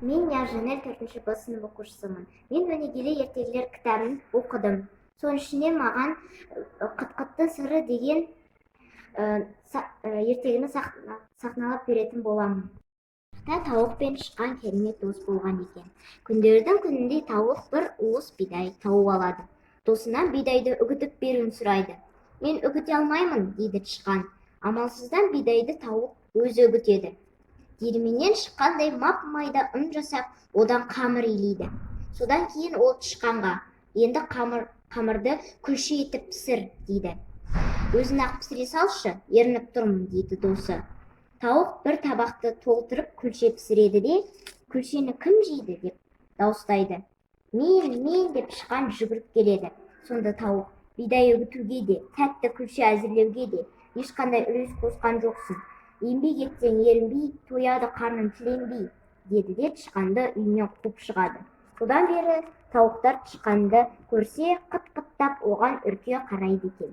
Мен Нәжанел 4-ші сынып оқушысымын. Мен өнегелі ертегілер кітабын оқыдым. Соның ішінде маған Қыт-қыттың сыры деген ертегіні сахналап беретін боламын. Тауық пен тышқан керемет дос болған екен. Күндердің күнінде тауық бір уыс бидай тауып алады. Досынан бидайды үгітіп беруін сұрайды. Мен үгіте алмаймын, дейді тышқан. Амалсыздан бидайды тауық өзі үгітеді. Диірменнен шыққандай мап-майда ұн жасап, одан қамыр илейді. Содан кейін ол тышқанға: енді қамырды күлше етіп пісір, дейді. Өзін-ақ пісіре салшы, ерініп тұрмын, дейді досы. Тауық бір табақты толтырып күлше пісіреді де: күлшені кім жейді, деп дауыстайды. Мен, деп тышқан жүгіріп келеді. Сонда тауық: бидай үгітуге де, тәтті күлше әзірлеуге де ешқандай үлес қосқан жоқсың. Еңбек етсең ерінбей, тояды қарның тіленбей, деді де тышқанды үйінен қуып шығады. Содан бері тауықтар тышқанды көрсе қыт-қыттап оған үрке қарайды екен.